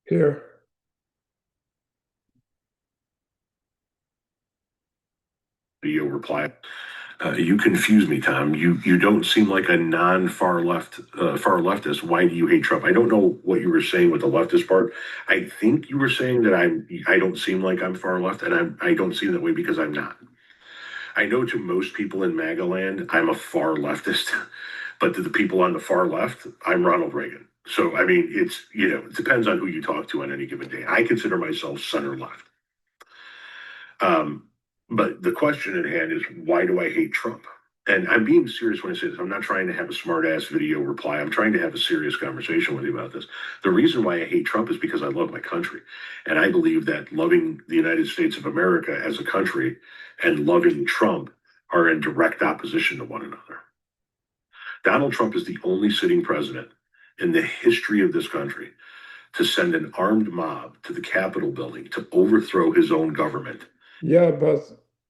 Here. Video reply. You confuse me, Tom. You don't seem like a non-far left far leftist. Why do you hate Trump? I don't know what you were saying with the leftist part. I think you were saying that I don't seem like I'm far left, and I don't seem that way because I'm not. I know to most people in MAGA land, I'm a far leftist, but to the people on the far left, I'm Ronald Reagan. So I mean, it depends on who you talk to on any given day. I consider myself center left. Um, but the question at hand is, why do I hate Trump? And I'm being serious when I say this. I'm not trying to have a smart ass video reply. I'm trying to have a serious conversation with you about this. The reason why I hate Trump is because I love my country. And I believe that loving the United States of America as a country and loving Trump are in direct opposition to one another. Donald Trump is the only sitting president in the history of this country to send an armed mob to the Capitol building to overthrow his own government. Yeah, but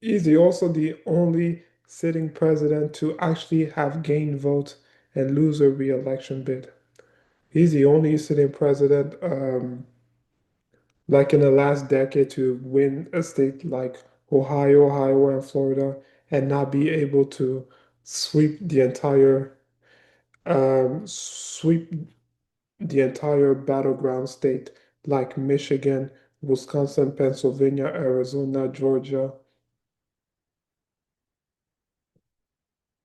is he also the only sitting president to actually have gained votes and lose a re-election bid? He's the only sitting president, like in the last decade, to win a state like Ohio, and Florida, and not be able to sweep the entire sweep the entire battleground state like Michigan, Wisconsin, Pennsylvania, Arizona, Georgia,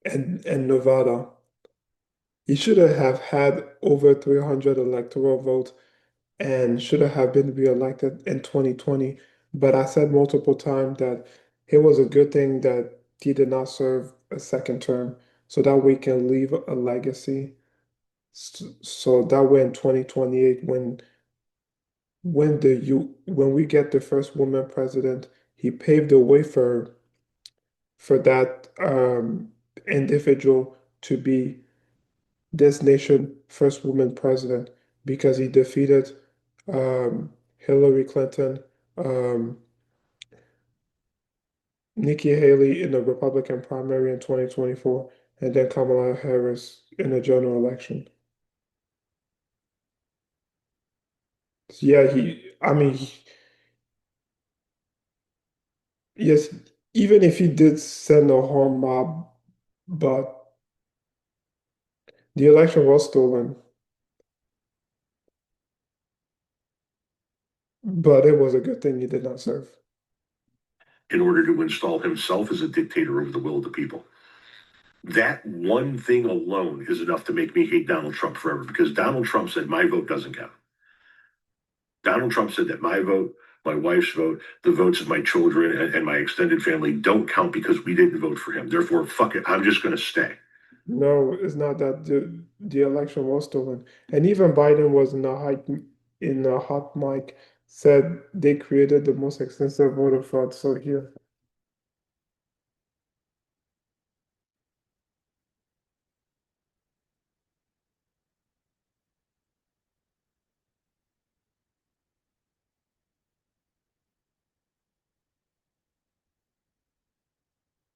and Nevada. He should have had over 300 electoral votes and should have been reelected in 2020. But I said multiple times that it was a good thing that he did not serve a second term so that we can leave a legacy. So that way in 2028, when we get the first woman president, he paved the way for that individual to be this nation first woman president because he defeated Hillary Clinton, um, Nikki Haley in the Republican primary in 2024, and then Kamala Harris in the general election. Yeah, I mean, yes, even if he did send a home mob, but the election was stolen, but it was a good thing he did not serve. In order to install himself as a dictator over the will of the people. That one thing alone is enough to make me hate Donald Trump forever because Donald Trump said my vote doesn't count. Donald Trump said that my vote, my wife's vote, the votes of my children and my extended family don't count because we didn't vote for him. Therefore, fuck it, I'm just going to stay. No, it's not that the election was stolen. And even Biden was in a hot mic said they created the most extensive voter fraud. So here,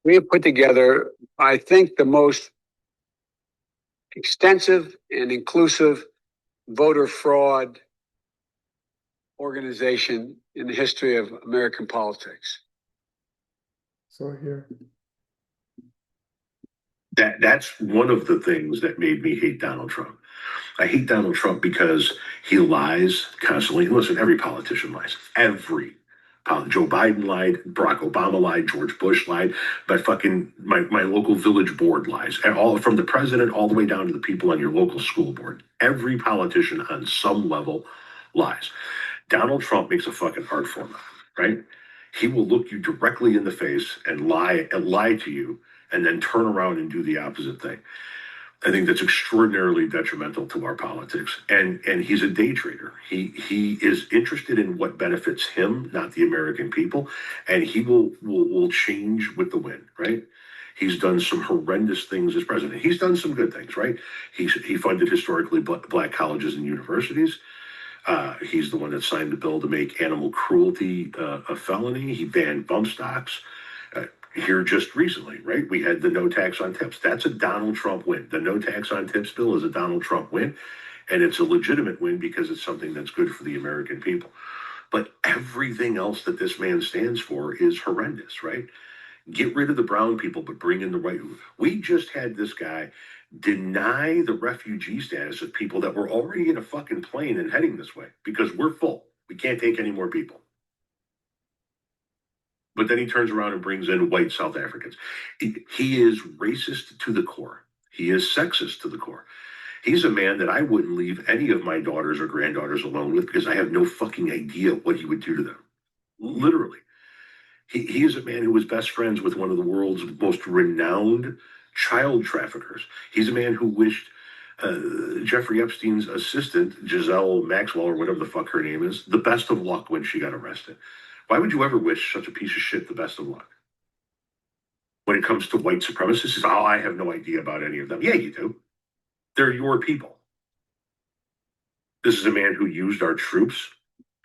We have put together, I think, the most extensive and inclusive voter fraud organization in the history of American politics. so here. That's one of the things that made me hate Donald Trump. I hate Donald Trump because he lies constantly. Listen, every politician lies. Joe Biden lied, Barack Obama lied, George Bush lied, but fucking my local village board lies. And all from the president all the way down to the people on your local school board. Every politician on some level lies. Donald Trump makes a fucking art form of it, right? He will look you directly in the face and lie to you and then turn around and do the opposite thing. I think that's extraordinarily detrimental to our politics. And he's a day trader. He is interested in what benefits him, not the American people, and he will change with the wind, right? He's done some horrendous things as president. He's done some good things, right? He funded historically black colleges and universities. He's the one that signed the bill to make animal cruelty a felony. He banned bump stocks. Here just recently, right? We had the no tax on tips. That's a Donald Trump win. The no tax on tips bill is a Donald Trump win. And it's a legitimate win because it's something that's good for the American people. But everything else that this man stands for is horrendous, right? Get rid of the brown people, but bring in the white. We just had this guy deny the refugee status of people that were already in a fucking plane and heading this way because we're full. We can't take any more people. But then he turns around and brings in white South Africans. He is racist to the core. He is sexist to the core. He's a man that I wouldn't leave any of my daughters or granddaughters alone with because I have no fucking idea what he would do to them. Literally. He is a man who was best friends with one of the world's most renowned child traffickers. He's a man who wished Jeffrey Epstein's assistant, Giselle Maxwell, or whatever the fuck her name is, the best of luck when she got arrested. Why would you ever wish such a piece of shit the best of luck? When it comes to white supremacists, oh, I have no idea about any of them. Yeah, you do. They're your people. This is a man who used our troops.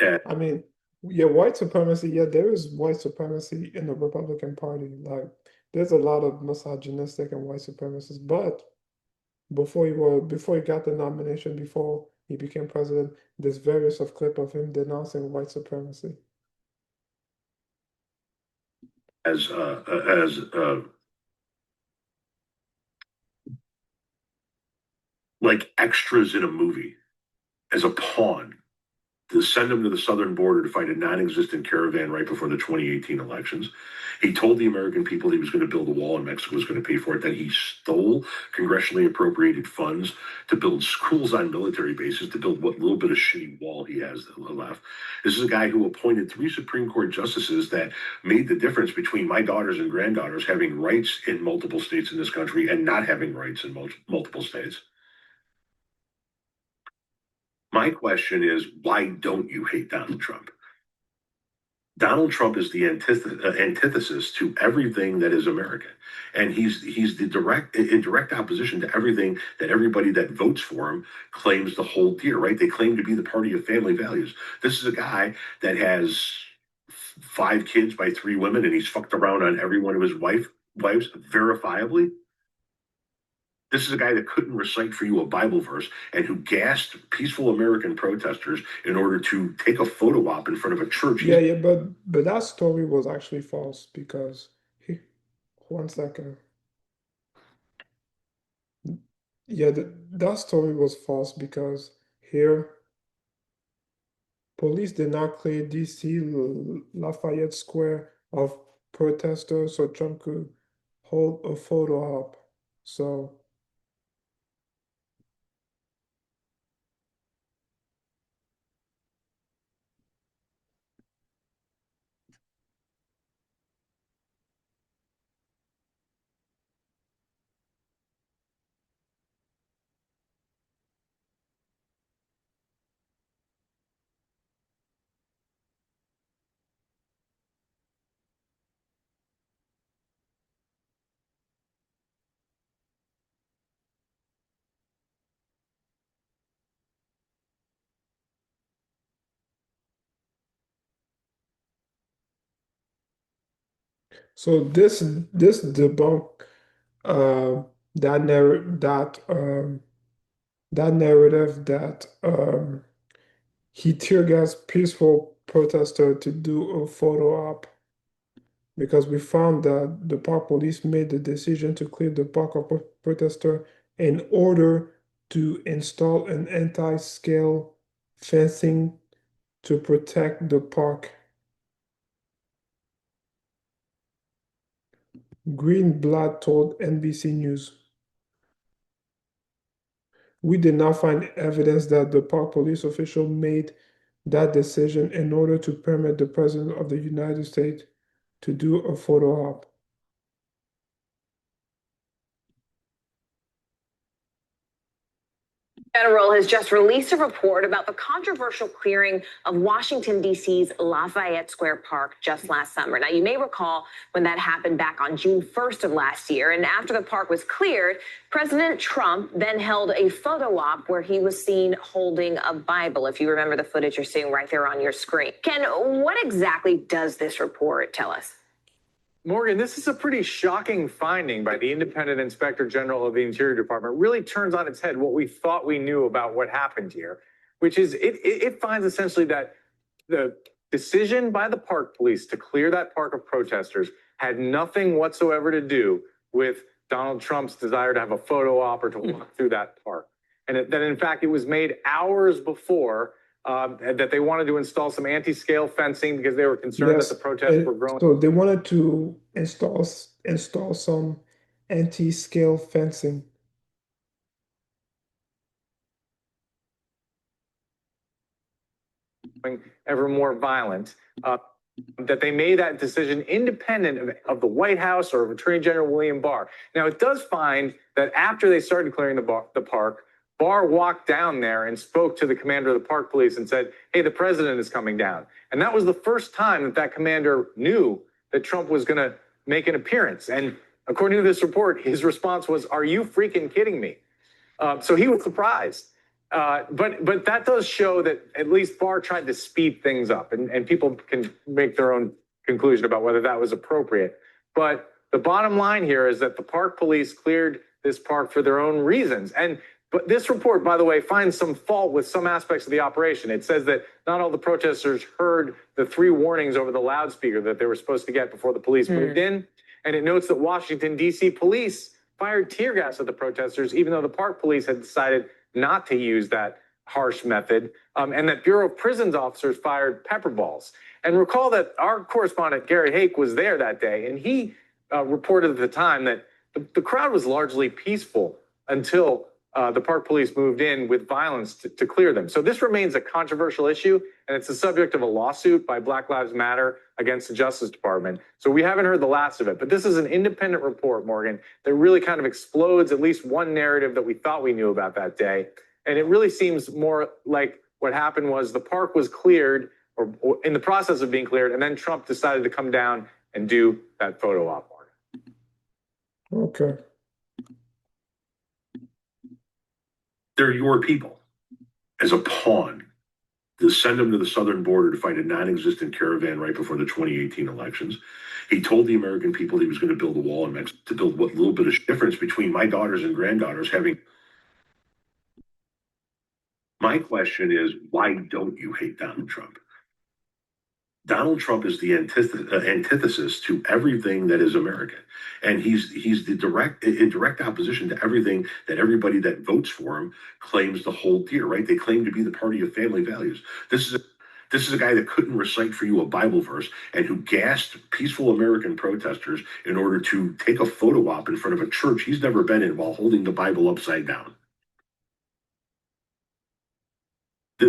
I mean, yeah, white supremacy, yeah, there is white supremacy in the Republican Party. Like, there's a lot of misogynistic and white supremacists, but before he got the nomination, before he became president, there's various of clip of him denouncing white supremacy. as like extras in a movie, as a pawn, to send him to the southern border to fight a non-existent caravan right before the 2018 elections. He told the American people he was going to build a wall and Mexico was going to pay for it. Then he stole congressionally appropriated funds to build schools on military bases, to build what little bit of shitty wall he has left. This is a guy who appointed 3 Supreme Court justices that made the difference between my daughters and granddaughters having rights in multiple states in this country and not having rights in multiple states. My question is, why don't you hate Donald Trump? Donald Trump is the antithesis to everything that is American, and he's the direct opposition to everything that everybody that votes for him claims to hold dear. Right? They claim to be the party of family values. This is a guy that has 5 kids by 3 women, and he's fucked around on every one of his wives verifiably. This is a guy that couldn't recite for you a Bible verse and who gassed peaceful American protesters in order to take a photo op in front of a church. Yeah, but that story was actually false because he, one second. Yeah, that story was false because here police did not clear DC Lafayette Square of protesters so Trump could hold a photo op. So so this debunk uh, that narrative that he tear gassed peaceful protester to do a photo op because we found that the park police made the decision to clear the park of protester in order to install an anti-scale fencing to protect the park. Greenblatt told NBC News. We did not find evidence that the park police official made that decision in order to permit the President of the United States to do a photo op. Federal has just released a report about the controversial clearing of Washington, D.C.'s Lafayette Square Park just last summer. Now, you may recall when that happened back on June 1st of last year. And after the park was cleared, President Trump then held a photo op where he was seen holding a Bible. If you remember the footage you're seeing right there on your screen. Ken, what exactly does this report tell us? Morgan, this is a pretty shocking finding by the independent inspector general of the Interior Department. It really turns on its head what we thought we knew about what happened here, which is it finds essentially that the decision by the park police to clear that park of protesters had nothing whatsoever to do with Donald Trump's desire to have a photo op or to walk through that park. And that in fact, it was made hours before that they wanted to install some anti-scale fencing because they were concerned Yes, that the protests were growing. so they wanted to install some anti-scale fencing. Ever more violent, that they made that decision independent of the White House or of Attorney General William Barr. Now, it does find that after they started clearing the park, Barr walked down there and spoke to the commander of the park police and said, hey, the president is coming down. And that was the first time that that commander knew that Trump was going to make an appearance. And according to this report, his response was, are you freaking kidding me? So he was surprised. But that does show that at least Barr tried to speed things up, and people can make their own conclusion about whether that was appropriate. But the bottom line here is that the park police cleared this park for their own reasons. But this report, by the way, finds some fault with some aspects of the operation. It says that not all the protesters heard the 3 warnings over the loudspeaker that they were supposed to get before the police moved in. And it notes that Washington, D.C. police fired tear gas at the protesters, even though the park police had decided not to use that harsh method, and that Bureau of Prisons officers fired pepper balls. And recall that our correspondent, Gary Hake, was there that day, and he reported at the time that the crowd was largely peaceful until the park police moved in with violence to clear them. So this remains a controversial issue, and it's the subject of a lawsuit by Black Lives Matter against the Justice Department. So we haven't heard the last of it, but this is an independent report, Morgan, that really kind of explodes at least one narrative that we thought we knew about that day. And it really seems more like what happened was the park was cleared or in the process of being cleared, and then Trump decided to come down and do that photo op. Okay. They're your people. As a pawn, to send them to the southern border to fight a non-existent caravan right before the 2018 elections. He told the American people he was going to build a wall in Mexico to build what little bit of difference between my daughters and granddaughters having. My question is, why don't you hate Donald Trump? Donald Trump is the antithesis to everything that is American. And he's in direct opposition to everything that everybody that votes for him claims to hold dear, right? They claim to be the party of family values. This is a guy that couldn't recite for you a Bible verse and who gassed peaceful American protesters in order to take a photo op in front of a church he's never been in while holding the Bible upside down.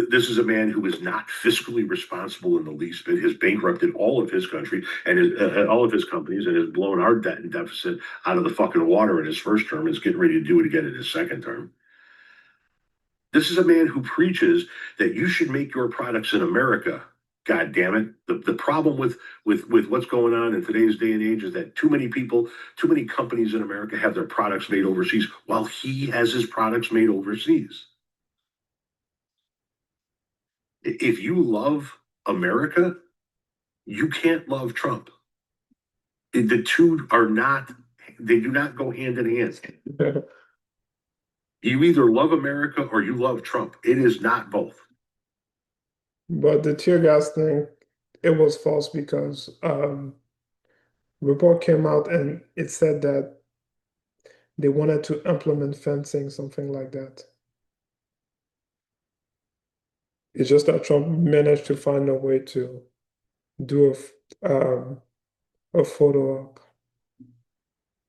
This is a man who is not fiscally responsible in the least bit, has bankrupted all of his country and all of his companies and has blown our debt and deficit out of the fucking water in his first term and is getting ready to do it again in his second term. This is a man who preaches that you should make your products in America. God damn it. The problem with what's going on in today's day and age is that too many people, too many companies in America have their products made overseas while he has his products made overseas. If you love America, you can't love Trump. The two are not, they do not go hand in hand. You either love America or you love Trump. It is not both. But the tear gas thing, it was false because report came out and it said that they wanted to implement fencing, something like that. It's just that Trump managed to find a way to do a photo op.